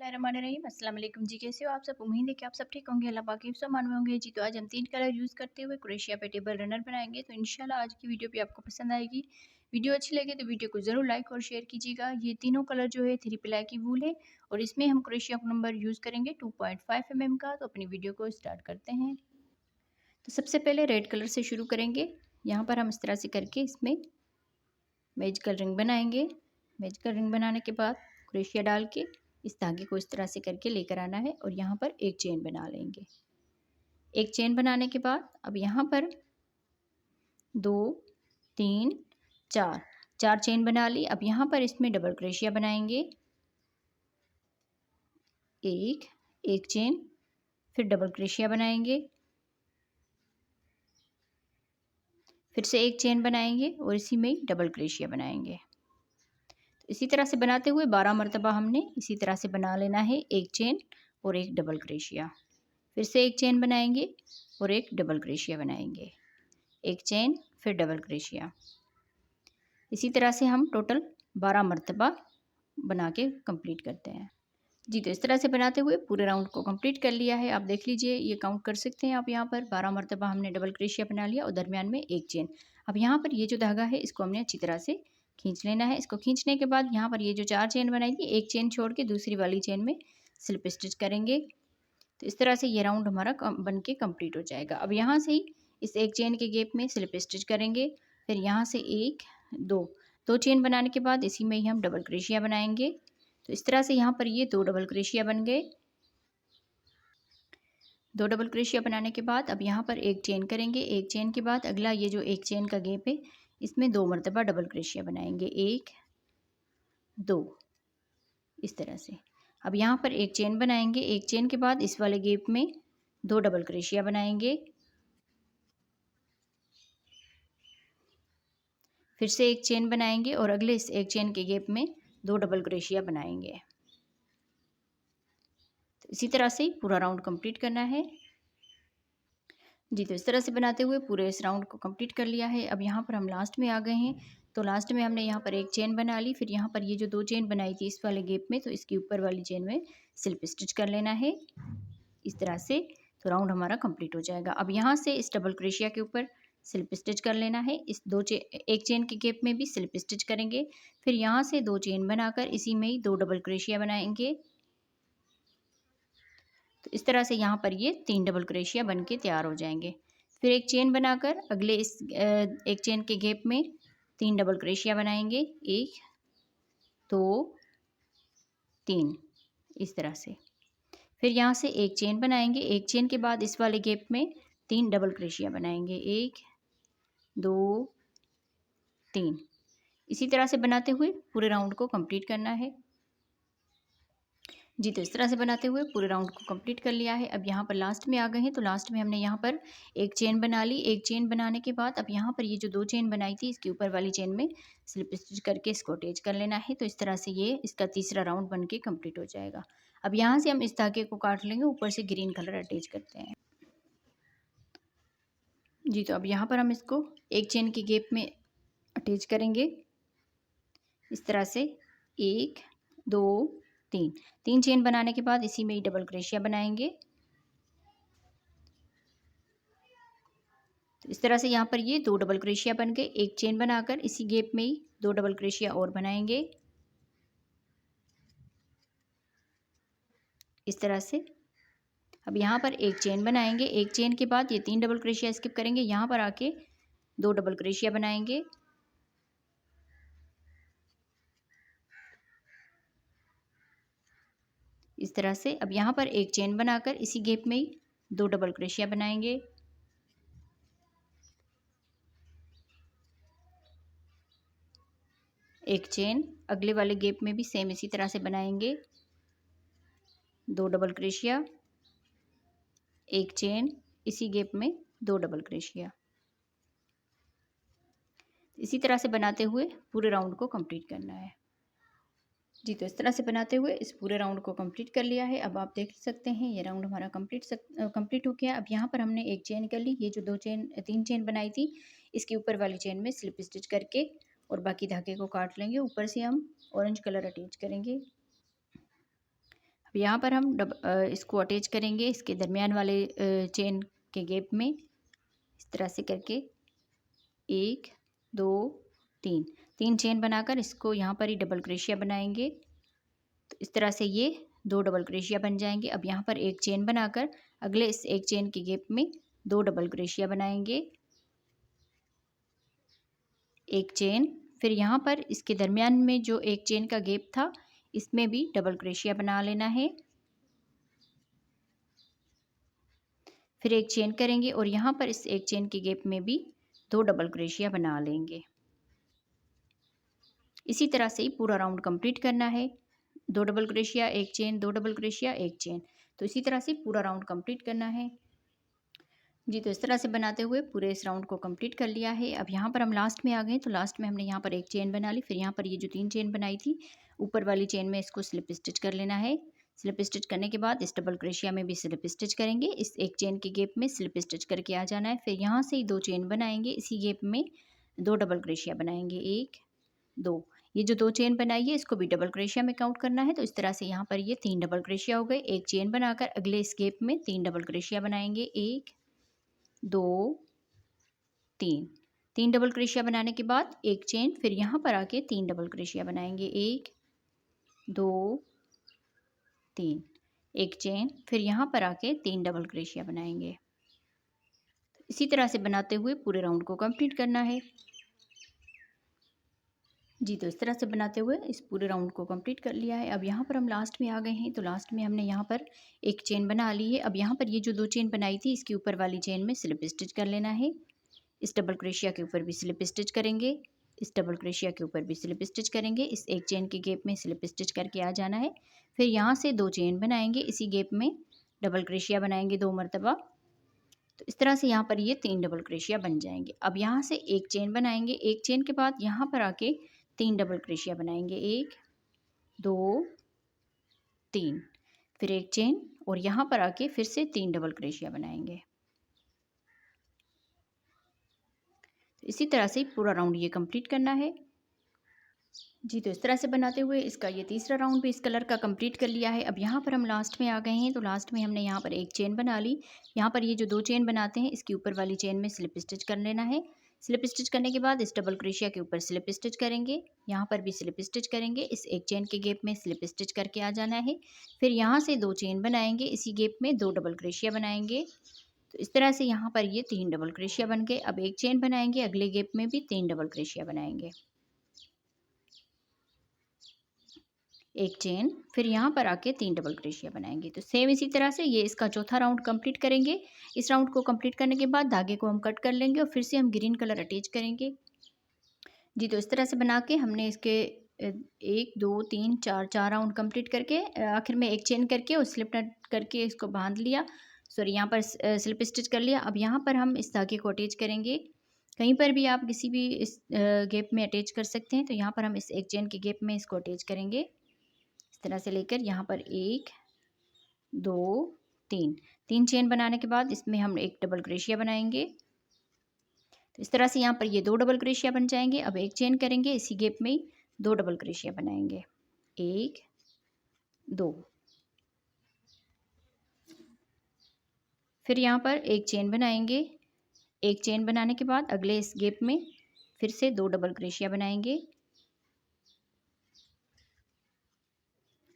बिस्मिल्लाहिर्रहमानिर्रहीम। अस्सलाम वालेकुम जी, कैसे हो आप सब? उम्मीद है कि आप सब ठीक होंगे, अल्लाह पाक की मान में होंगे जी। तो आज हम 3 कलर यूज़ करते हुए क्रोशिया पे टेबल रनर बनाएंगे। तो इंशाल्लाह आज की वीडियो भी आपको पसंद आएगी। वीडियो अच्छी लगे तो वीडियो को ज़रूर लाइक और शेयर कीजिएगा। ये तीनों कलर जो है 3 प्लाई की वूल है और इसमें हम क्रोशिया नंबर यूज़ करेंगे 2.5 mm का। तो अपनी वीडियो को स्टार्ट करते हैं। तो सबसे पहले रेड कलर से शुरू करेंगे। यहाँ पर हम इस तरह से करके इसमें मैजिक रिंग बनाएंगे। मैजिक रिंग बनाने के बाद क्रोशिया डाल के इस धागे को इस तरह से करके लेकर आना है और यहाँ पर एक चेन बना लेंगे। एक चेन बनाने के बाद अब यहाँ पर 2 3 4 4 चेन बना ली। अब यहाँ पर इसमें डबल क्रोशिया बनाएंगे। एक चेन, फिर डबल क्रोशिया बनाएंगे, फिर से एक चेन बनाएंगे और इसी में डबल क्रोशिया बनाएंगे। इसी तरह से बनाते हुए 12 मरतबा हमने इसी तरह से बना लेना है। एक चेन और एक डबल क्रोशिया, फिर से एक चेन बनाएंगे और एक डबल क्रोशिया बनाएंगे, एक चेन फिर डबल क्रोशिया। इसी तरह से हम टोटल 12 मरतबा बना के कंप्लीट करते हैं जी। तो इस तरह से बनाते हुए पूरे राउंड को कंप्लीट कर लिया है। आप देख लीजिए, ये काउंट कर सकते हैं आप। यहाँ पर 12 मरतबा हमने डबल क्रोशिया बना लिया और दरमियान में एक चेन। अब यहाँ पर ये जो धागा है इसको हमने अच्छी तरह से खींच लेना है। इसको खींचने के बाद यहाँ पर ये जो 4 चेन बनाई थी, एक चेन छोड़ के दूसरी वाली चेन में स्लिप स्टिच करेंगे। तो इस तरह से ये राउंड हमारा बन के कम्प्लीट हो जाएगा। अब यहाँ से इस एक चेन के गैप में स्लिप स्टिच करेंगे। फिर यहाँ से एक दो चेन बनाने के बाद इसी में ही हम डबल क्रोशिया बनाएंगे। तो इस तरह से यहाँ पर ये 2 डबल क्रोशिया बन गए। 2 डबल क्रोशिया बनाने के बाद अब यहाँ पर एक चेन करेंगे। एक चेन के बाद अगला ये जो एक चेन का गैप है इसमें 2 मरतबा डबल क्रोशिया बनाएंगे। 1 2 इस तरह से। अब यहाँ पर एक चेन बनाएंगे। एक चेन के बाद इस वाले गैप में 2 डबल क्रोशिया बनाएंगे, फिर से एक चेन बनाएंगे और अगले इस एक चेन के गैप में 2 डबल क्रोशिया बनाएंगे। तो इसी तरह से पूरा राउंड कंप्लीट करना है जी। तो इस तरह से बनाते हुए पूरे इस राउंड को कंप्लीट कर लिया है। अब यहाँ पर हम लास्ट में आ गए हैं। तो लास्ट में हमने यहाँ पर एक चेन बना ली। फिर यहाँ पर ये जो 2 चेन बनाई थी इस वाले गैप में, तो इसके ऊपर वाली चेन में स्लिप स्टिच कर लेना है इस तरह से। तो राउंड हमारा कंप्लीट हो जाएगा। अब यहाँ से इस डबल क्रोशिया के ऊपर स्लिप स्टिच कर लेना है। इस एक चेन के गैप में भी स्लिप स्टिच करेंगे। फिर यहाँ से 2 चेन बनाकर इसी में ही 2 डबल क्रोशिया बनाएंगे। तो इस तरह से यहाँ पर ये 3 डबल क्रोशिया बन के तैयार हो जाएंगे। फिर एक चेन बनाकर अगले इस एक चेन के गैप में 3 डबल क्रोशिया बनाएंगे। 1 2 3 इस तरह से। फिर यहाँ से एक चेन बनाएंगे। एक चेन के बाद इस वाले गैप में 3 डबल क्रोशिया बनाएंगे। 1 2 3 इसी तरह से बनाते हुए पूरे राउंड को कंप्लीट करना है जी। तो इस तरह से बनाते हुए पूरे राउंड को कंप्लीट कर लिया है। अब यहाँ पर लास्ट में आ गए हैं। तो लास्ट में हमने यहाँ पर एक चेन बना ली। एक चेन बनाने के बाद अब यहाँ पर ये जो 2 चेन बनाई थी इसके ऊपर वाली चेन में स्लिप स्टिच करके इसको अटैच कर लेना है। तो इस तरह से ये इसका तीसरा राउंड बन के कम्प्लीट हो जाएगा। अब यहाँ से हम इस धागे को काट लेंगे, ऊपर से ग्रीन कलर अटैच करते हैं जी। तो अब यहाँ पर हम इसको एक चेन के गैप में अटैच करेंगे इस तरह से। 1 2 3 चेन बनाने के बाद इसी में ही डबल क्रोशिया बनाएंगे। तो इस तरह से यहाँ पर ये 2 डबल क्रोशिया बन गए। एक चेन बनाकर इसी गैप में ही 2 डबल क्रोशिया और बनाएंगे इस तरह से। अब यहाँ पर एक चेन बनाएंगे। एक चेन के बाद ये 3 डबल क्रोशिया स्किप करेंगे। यहाँ पर आके 2 डबल क्रोशिया बनाएंगे इस तरह से। अब यहाँ पर एक चेन बनाकर इसी गैप में ही 2 डबल क्रोशिया बनाएंगे, एक चेन अगले वाले गैप में भी सेम इसी तरह से बनाएंगे, 2 डबल क्रोशिया, एक चेन इसी गैप में 2 डबल क्रोशिया। इसी तरह से बनाते हुए पूरे राउंड को कंप्लीट करना है जी। तो इस तरह से बनाते हुए इस पूरे राउंड को कंप्लीट कर लिया है। अब आप देख सकते हैं ये राउंड हमारा कंप्लीट हो गया। अब यहाँ पर हमने एक चेन कर ली। ये जो 3 चेन बनाई थी इसके ऊपर वाली चेन में स्लिप स्टिच करके और बाकी धागे को काट लेंगे। ऊपर से हम ऑरेंज कलर अटैच करेंगे। अब यहाँ पर हम इसको अटैच करेंगे इसके दरमियान वाले चेन के गैप में, इस तरह से करके 1 2 3 3 चेन बनाकर इसको यहाँ पर ही डबल क्रोशिया बनाएंगे। तो इस तरह से ये 2 डबल क्रोशिया बन जाएंगे। अब यहाँ पर एक चेन बनाकर अगले इस एक चेन के गैप में 2 डबल क्रोशिया बनाएंगे, एक चेन। फिर यहाँ पर इसके दरमियान में जो एक चेन का गैप था इसमें भी डबल क्रोशिया बना लेना है। फिर एक चेन करेंगे और यहाँ पर इस एक चेन के गैप में भी 2 डबल क्रोशिया बना लेंगे। इसी तरह से ही पूरा राउंड कंप्लीट करना है। 2 डबल क्रोशिया, एक चेन, 2 डबल क्रोशिया, एक चेन। तो इसी तरह से पूरा राउंड कंप्लीट करना है जी। तो इस तरह से बनाते हुए पूरे इस राउंड को कंप्लीट कर लिया है। अब यहाँ पर हम लास्ट में आ गए, तो लास्ट में हमने यहाँ पर एक चेन बना ली। फिर यहाँ पर ये जो 3 चेन बनाई थी ऊपर वाली चेन में इसको स्लिप स्टिच कर लेना है। स्लिप स्टिच करने के बाद इस डबल क्रोशिया में भी स्लिप स्टिच करेंगे, इस एक चेन के गैप में स्लिप स्टिच करके आ जाना है। फिर यहाँ से 2 चेन बनाएंगे, इसी गैप में 2 डबल क्रोशिया बनाएंगे, 1 2। ये जो 2 चेन बनाई है इसको भी डबल क्रोशिया में काउंट करना है। तो इस तरह से यहाँ पर ये 3 डबल क्रोशिया हो गए। एक चेन बनाकर अगले इस गैप में 3 डबल क्रोशिया बनाएंगे, 1 2 3। 3 डबल क्रोशिया बनाने के बाद एक चेन, फिर यहाँ पर आके 3 डबल क्रोशिया बनाएंगे, 1 2 3। एक चेन, फिर यहाँ पर आके 3 डबल क्रोशिया बनाएंगे। इसी तरह से बनाते हुए पूरे राउंड को कंप्लीट करना है जी। तो इस तरह से बनाते हुए इस पूरे राउंड को कंप्लीट कर लिया है। अब यहाँ पर हम लास्ट में आ गए हैं, तो लास्ट में हमने यहाँ पर एक चेन बना ली है। अब यहाँ पर ये जो 2 चेन बनाई थी इसके ऊपर वाली चेन में स्लिप स्टिच कर लेना है। इस डबल क्रोशिया के ऊपर भी स्लिप स्टिच करेंगे, इस डबल क्रोशिया के ऊपर भी स्लिप स्टिच करेंगे, इस एक चेन के गैप में स्लिप स्टिच करके आ जाना है। फिर यहाँ से 2 चेन बनाएंगे, इसी गैप में डबल क्रोशिया बनाएंगे 2 मरतबा। तो इस तरह से यहाँ पर ये 3 डबल क्रोशिया बन जाएंगे। अब यहाँ से एक चेन बनाएंगे, एक चेन के बाद यहाँ पर आके 3 डबल क्रोशिया बनाएंगे, 1 2 3। फिर एक चेन और यहाँ पर आके फिर से 3 डबल क्रोशिया बनाएंगे। इसी तरह से पूरा राउंड ये कंप्लीट करना है जी। तो इस तरह से बनाते हुए इसका ये तीसरा राउंड भी इस कलर का कंप्लीट कर लिया है। अब यहाँ पर हम लास्ट में आ गए हैं, तो लास्ट में हमने यहाँ पर एक चेन बना ली। यहाँ पर ये जो 2 चेन बनाते हैं इसके ऊपर वाली चेन में स्लिप स्टिच कर लेना है। स्लिप स्टिच करने के बाद इस डबल क्रोशिया के ऊपर स्लिप स्टिच करेंगे, यहाँ पर भी स्लिप स्टिच करेंगे, इस एक चेन के गैप में स्लिप स्टिच करके आ जाना है। फिर यहाँ से 2 चेन बनाएंगे, इसी गैप में 2 डबल क्रोशिया बनाएंगे। तो इस तरह से यहाँ पर ये 3 डबल क्रोशिया बन गए। अब एक चेन बनाएंगे, अगले गैप में भी 3 डबल क्रोशिया बनाएंगे, एक चेन, फिर यहाँ पर आके 3 डबल क्रोशिया बनाएंगे। तो सेम इसी तरह से ये इसका चौथा राउंड कंप्लीट करेंगे। इस राउंड को कंप्लीट करने के बाद धागे को हम कट कर लेंगे और फिर से हम ग्रीन कलर अटैच करेंगे जी। तो इस तरह से बना के हमने इसके 1 2 3 4 राउंड कंप्लीट करके आखिर में एक चेन करके और स्लिप नट करके इसको बांध लिया, सॉरी यहाँ पर स्लिप स्टिच कर लिया। अब यहाँ पर हम इस धागे को अटैच करेंगे, कहीं पर भी आप किसी भी इस गैप में अटैच कर सकते हैं। तो यहाँ पर हम इस एक चेन के गैप में इसको अटैच करेंगे, इस तरह से लेकर यहाँ पर 1 2 3 3 चेन बनाने के बाद इसमें हम एक डबल क्रोशिया बनाएंगे। तो इस तरह से यहाँ पर ये 2 डबल क्रोशिया बन जाएंगे। अब एक चेन करेंगे, इसी गैप में 2 डबल क्रोशिया बनाएंगे, 1 2। फिर यहाँ पर एक चेन बनाएंगे, एक चेन बनाने के बाद अगले इस गैप में फिर से 2 डबल क्रोशिया बनाएंगे,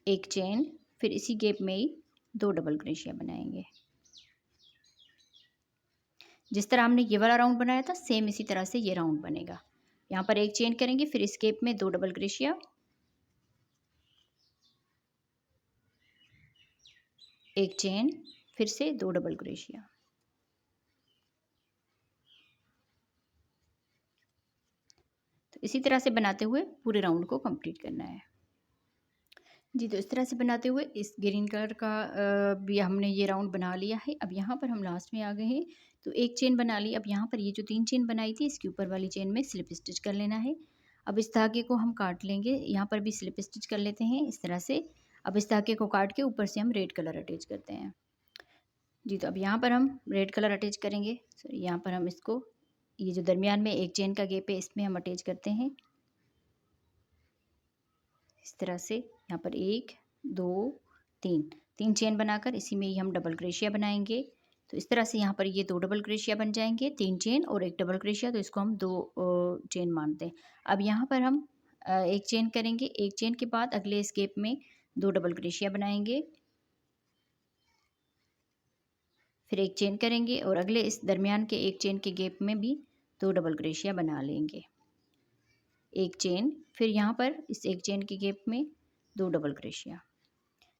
एक चेन, फिर इसी गैप में ही 2 डबल क्रोशिया बनाएंगे। जिस तरह हमने ये वाला राउंड बनाया था सेम इसी तरह से ये राउंड बनेगा। यहाँ पर एक चेन करेंगे, फिर इस गैप में 2 डबल क्रोशिया, एक चेन, फिर से 2 डबल क्रोशिया। तो इसी तरह से बनाते हुए पूरे राउंड को कंप्लीट करना है जी। तो इस तरह से बनाते हुए इस ग्रीन कलर का भी हमने ये राउंड बना लिया है। अब यहाँ पर हम लास्ट में आ गए हैं, तो एक चेन बना ली। अब यहाँ पर ये जो 3 चेन बनाई थी इसके ऊपर वाली चेन में स्लिप स्टिच कर लेना है। अब इस धागे को हम काट लेंगे, यहाँ पर भी स्लिप स्टिच कर लेते हैं इस तरह से। अब इस धागे को काट के ऊपर से हम रेड कलर अटैच करते हैं जी। तो अब यहाँ पर हम रेड कलर अटैच करेंगे, सॉरी यहाँ पर हम इसको, ये जो दरमियान में एक चेन का गैप है इसमें हम अटैच करते हैं इस तरह से। यहाँ पर 1 2 तीन, 3 चेन बनाकर इसी में ही हम डबल क्रोशिया बनाएंगे। तो इस तरह से यहाँ पर ये 2 डबल क्रोशिया बन जाएंगे, 3 चेन और 1 डबल क्रोशिया, तो इसको हम 2 चेन मानते हैं। अब यहाँ पर हम 1 चेन करेंगे, 1 चेन के बाद अगले इस गैप में 2 डबल क्रोशिया बनाएंगे, फिर 1 चेन करेंगे और अगले इस दरमियान के 1 चेन के गैप में भी 2 डबल क्रोशिया बना लेंगे, 1 चेन, फिर यहाँ पर इस 1 चेन के गैप में 2 डबल क्रोशिया।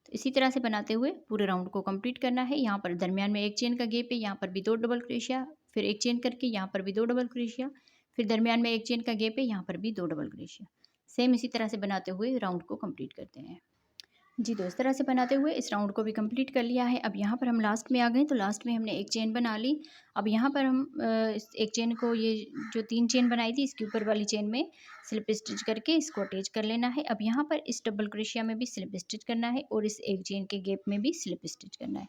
तो इसी तरह से बनाते हुए पूरे राउंड को कंप्लीट करना है। यहाँ पर दरमियान में 1 चेन का गैप है, यहाँ पर भी 2 डबल क्रोशिया, फिर 1 चेन करके यहाँ पर भी 2 डबल क्रोशिया, फिर दरमियान में 1 चेन का गैप है, यहाँ पर भी 2 डबल क्रोशिया। सेम इसी तरह से बनाते हुए राउंड को कंप्लीट करते हैं। जी, तो इस तरह से बनाते हुए इस राउंड को भी कंप्लीट कर लिया है। अब यहाँ पर हम लास्ट में आ गए, तो लास्ट में हमने 1 चेन बना ली। अब यहाँ पर हम इस 1 चेन को, ये जो 3 चेन बनाई थी, इसके ऊपर वाली चेन में स्लिप स्टिच करके इसको अटैच कर लेना है। अब यहाँ पर इस डबल क्रोशिया में भी स्लिप स्टिच करना है और इस 1 चेन के गैप में भी स्लिप स्टिच करना है।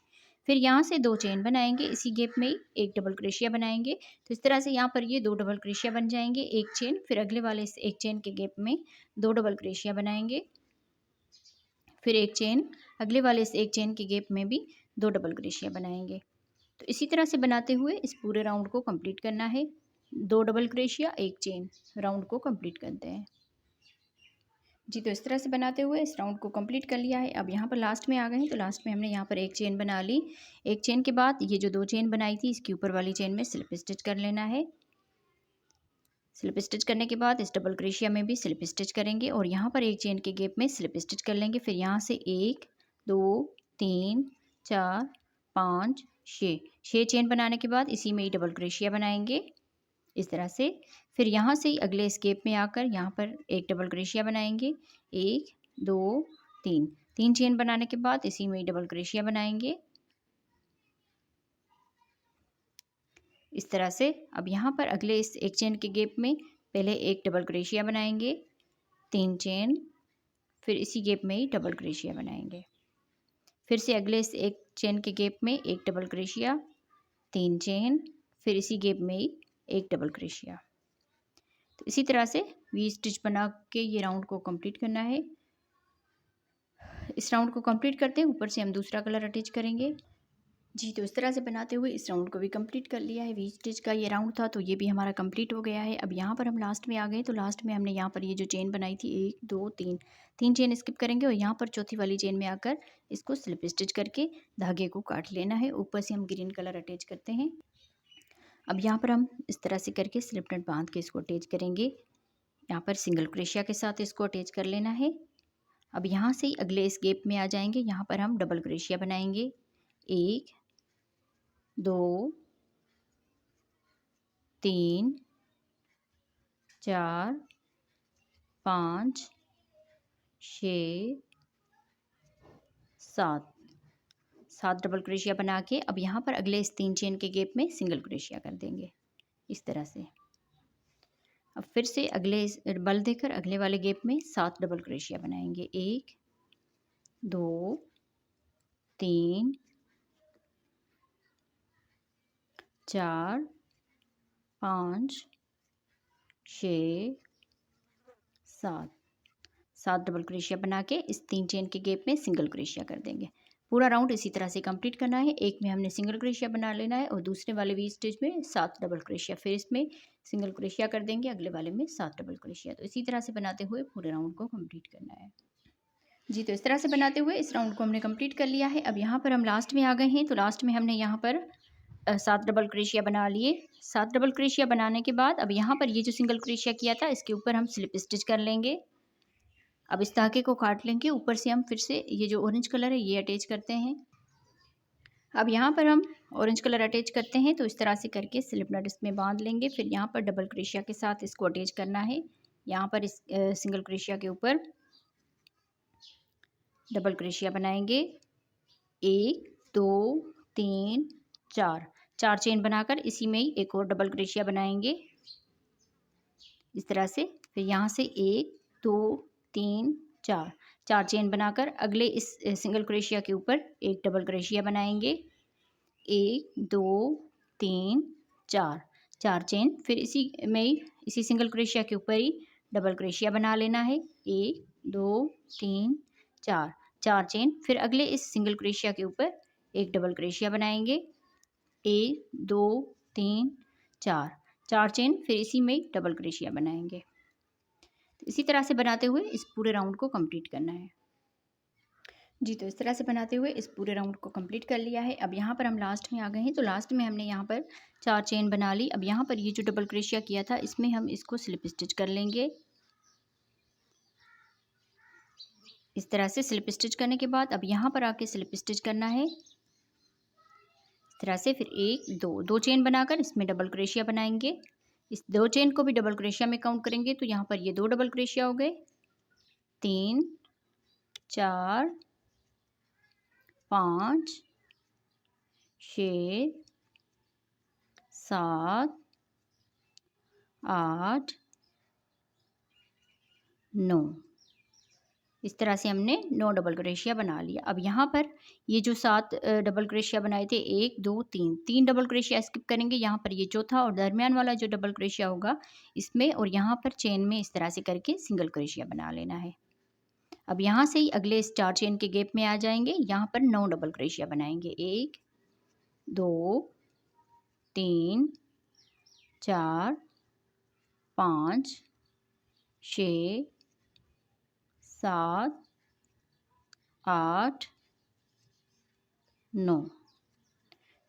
फिर यहाँ से 2 चेन बनाएंगे, इसी गैप में ही 1 डबल क्रोशिया बनाएंगे। तो इस तरह से यहाँ पर ये 2 डबल क्रोशिया बन जाएंगे, 1 चेन, फिर अगले वाले इस 1 चेन के गैप में 2 डबल क्रोशिया बनाएंगे, फिर 1 चेन, अगले वाले इस 1 चेन के गैप में भी 2 डबल क्रोशिया बनाएंगे। तो इसी तरह से बनाते हुए इस पूरे राउंड को कंप्लीट करना है। 2 डबल क्रोशिया, 1 चेन, राउंड को कंप्लीट करते हैं। जी, तो इस तरह से बनाते हुए इस राउंड को कंप्लीट कर लिया है। अब यहाँ पर लास्ट में आ गए हैं, तो लास्ट में हमने यहाँ पर 1 चेन बना ली। 1 चेन के बाद ये जो 2 चेन बनाई थी, इसके ऊपर वाली चेन में स्लिप स्टिच कर लेना है। स्लिप स्टिच करने के बाद इस डबल क्रोशिया में भी स्लिप स्टिच करेंगे और यहाँ पर 1 चेन के गैप में स्लिप स्टिच कर लेंगे। फिर यहाँ से 1 2 3 4 5 6, 6 चेन बनाने के बाद इसी में ही डबल क्रोशिया बनाएंगे इस तरह से। फिर यहाँ से अगले इस गैप में आकर यहाँ पर 1 डबल क्रोशिया बनाएंगे, 1 2 3, 3 चेन बनाने के बाद इसी में ही डबल क्रोशिया बनाएंगे इस तरह से। अब यहाँ पर अगले इस 1 चेन के गैप में पहले 1 डबल क्रोशिया बनाएंगे, 3 चेन, फिर इसी गैप में ही डबल क्रोशिया बनाएंगे। फिर से अगले इस 1 चेन के गैप में 1 डबल क्रोशिया, 3 चेन, फिर इसी गैप में ही 1 डबल क्रोशिया। तो इसी तरह से वी स्टिच बना के ये राउंड को कंप्लीट करना है। इस राउंड को कंप्लीट करते हैं, ऊपर से हम दूसरा कलर अटैच करेंगे। जी, तो इस तरह से बनाते हुए इस राउंड को भी कंप्लीट कर लिया है। वी स्टिच का ये राउंड था, तो ये भी हमारा कंप्लीट हो गया है। अब यहाँ पर हम लास्ट में आ गए, तो लास्ट में हमने यहाँ पर ये जो चेन बनाई थी 1 2 3, 3 चेन स्किप करेंगे और यहाँ पर चौथी वाली चेन में आकर इसको स्लिप स्टिच करके धागे को काट लेना है। ऊपर से हम ग्रीन कलर अटैच करते हैं। अब यहाँ पर हम इस तरह से करके स्लिप नट बांध के इसको अटैच करेंगे। यहाँ पर सिंगल क्रोशिया के साथ इसको अटैच कर लेना है। अब यहाँ से अगले इस गैप में आ जाएंगे, यहाँ पर हम डबल क्रोशिया बनाएंगे, 1 2 3 4 5 6 7, 7 डबल क्रोशिया बना के अब यहाँ पर अगले इस 3 चेन के गैप में सिंगल क्रोशिया कर देंगे इस तरह से। अब फिर से अगले इस बल देकर अगले वाले गैप में 7 डबल क्रोशिया बनाएंगे, 1 2 3 4 5 6 7, 7 डबल क्रोशिया बना के इस 3 चेन के गैप में सिंगल क्रोशिया कर देंगे। पूरा राउंड इसी तरह से कंप्लीट करना है। एक में हमने सिंगल क्रोशिया बना लेना है और दूसरे वाले वी स्टिच में 7 डबल क्रोशिया, फिर इसमें सिंगल क्रोशिया कर देंगे, अगले वाले में 7 डबल क्रोशिया। तो इसी तरह से बनाते हुए पूरे राउंड को कंप्लीट करना है। जी, तो इस तरह से बनाते हुए इस राउंड को हमने कंप्लीट कर लिया है। अब यहाँ पर हम लास्ट में आ गए हैं, तो लास्ट में हमने यहाँ पर 7 डबल क्रोशिया बना लिए। 7 डबल क्रोशिया बनाने के बाद अब यहाँ पर ये जो सिंगल क्रोशिया किया था इसके ऊपर हम स्लिप स्टिच कर लेंगे। अब इस धागे को काट लेंगे, ऊपर से हम फिर से ये जो ऑरेंज कलर है ये अटैच करते हैं। अब यहाँ पर हम ऑरेंज कलर अटैच करते हैं, तो इस तरह से करके स्लिप नट इसमें बांध लेंगे। फिर यहाँ पर डबल क्रोशिया के साथ इसको अटैच करना है। यहाँ पर इस सिंगल क्रोशिया के ऊपर डबल क्रोशिया बनाएंगे, 1 2 3 4, 4 चेन बनाकर इसी में ही एक और डबल क्रोशिया बनाएंगे इस तरह से। फिर यहाँ से 1 2 3 4, 4 चेन बनाकर अगले इस सिंगल क्रोशिया के ऊपर एक डबल क्रोशिया बनाएंगे, 1 2 3 4, 4 चेन, फिर इसी में ही इसी सिंगल क्रोशिया के ऊपर ही डबल क्रोशिया बना लेना है, 1 2 3 4, 4 चेन, फिर अगले इस सिंगल क्रोशिया के ऊपर एक डबल क्रोशिया बनाएंगे, 1 2 3 4, 4 चेन, फिर इसी में डबल क्रोशिया बनाएंगे। तो इसी तरह से बनाते हुए इस पूरे राउंड को कंप्लीट करना है जी। तो इस तरह से बनाते हुए इस पूरे राउंड को कंप्लीट कर लिया है। अब यहाँ पर हम लास्ट में आ गए हैं, तो लास्ट में हमने यहाँ पर 4 चेन बना ली। अब यहाँ पर ये जो डबल क्रोशिया किया था इसमें हम इसको स्लिप स्टिच कर लेंगे। इस तरह से स्लिप स्टिच करने के बाद अब यहाँ पर आके स्लिप स्टिच करना है इस तरह से। फिर 1 2 2 चेन बनाकर इसमें डबल क्रोशिया बनाएंगे। इस 2 चेन को भी डबल क्रोशिया में काउंट करेंगे, तो यहाँ पर ये 2 डबल क्रोशिया हो गए, 3 4 5 6 7 8 9, इस तरह से हमने 9 डबल क्रोशिया बना लिया। अब यहाँ पर ये जो 7 डबल क्रोशिया बनाए थे, 1 2 3, 3 डबल क्रोशिया स्किप करेंगे। यहाँ पर ये चौथा और दरमियान वाला जो डबल क्रोशिया होगा इसमें और यहाँ पर चेन में इस तरह से करके सिंगल क्रोशिया बना लेना है। अब यहाँ से ही अगले इस 4 चेन के गैप में आ जाएंगे। यहाँ पर 9 डबल क्रोशिया बनाएंगे, 1 2 3 4 5 6 7 8 9,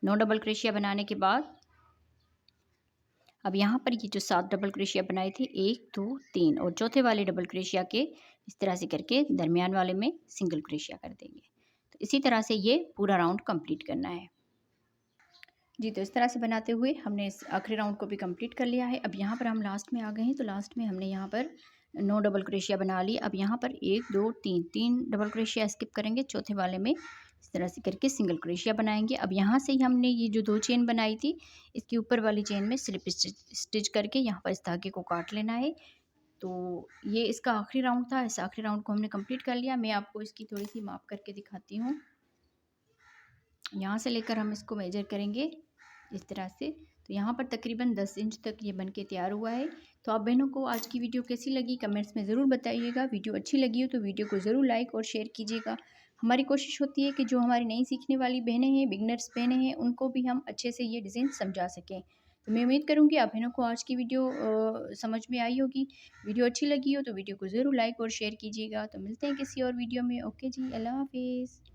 9 डबल क्रोशिया बनाने के बाद अब यहाँ पर ये जो 7 डबल क्रोशिया बनाए थे, 1 2 3 और चौथे वाले डबल क्रोशिया के इस तरह से करके दरमियान वाले में सिंगल क्रोशिया कर देंगे। तो इसी तरह से ये पूरा राउंड कंप्लीट करना है जी। तो इस तरह से बनाते हुए हमने इस आखिरी राउंड को भी कंप्लीट कर लिया है। अब यहाँ पर हम लास्ट में आ गए हैं, तो लास्ट में हमने यहाँ पर 9 डबल क्रोशिया बना ली। अब यहाँ पर 1 2 3, 3 डबल क्रोशिया स्किप करेंगे, चौथे वाले में इस तरह से करके सिंगल क्रोशिया बनाएंगे। अब यहाँ से ही हमने ये जो 2 चेन बनाई थी इसके ऊपर वाली चेन में स्लिप स्टिच करके यहाँ पर इस धागे को काट लेना है। तो ये इसका आखिरी राउंड था। इस आखिरी राउंड को हमने कंप्लीट कर लिया। मैं आपको इसकी थोड़ी सी माप करके दिखाती हूँ। यहाँ से लेकर हम इसको मेजर करेंगे इस तरह से। तो यहाँ पर तकरीबन 10 इंच तक ये बनके तैयार हुआ है। तो आप बहनों को आज की वीडियो कैसी लगी कमेंट्स में ज़रूर बताइएगा। वीडियो अच्छी लगी हो तो वीडियो को ज़रूर लाइक और शेयर कीजिएगा। हमारी कोशिश होती है कि जो हमारी नई सीखने वाली बहनें हैं, बिगनर्स बहनें हैं, उनको भी हम अच्छे से ये डिज़ाइन समझा सकें। तो मैं उम्मीद करूँगी आप बहनों को आज की वीडियो समझ में आई होगी। वीडियो अच्छी लगी हो तो वीडियो को ज़रूर लाइक और शेयर कीजिएगा। तो मिलते हैं किसी और वीडियो में। ओके जी, अल्लाह हाफिज़।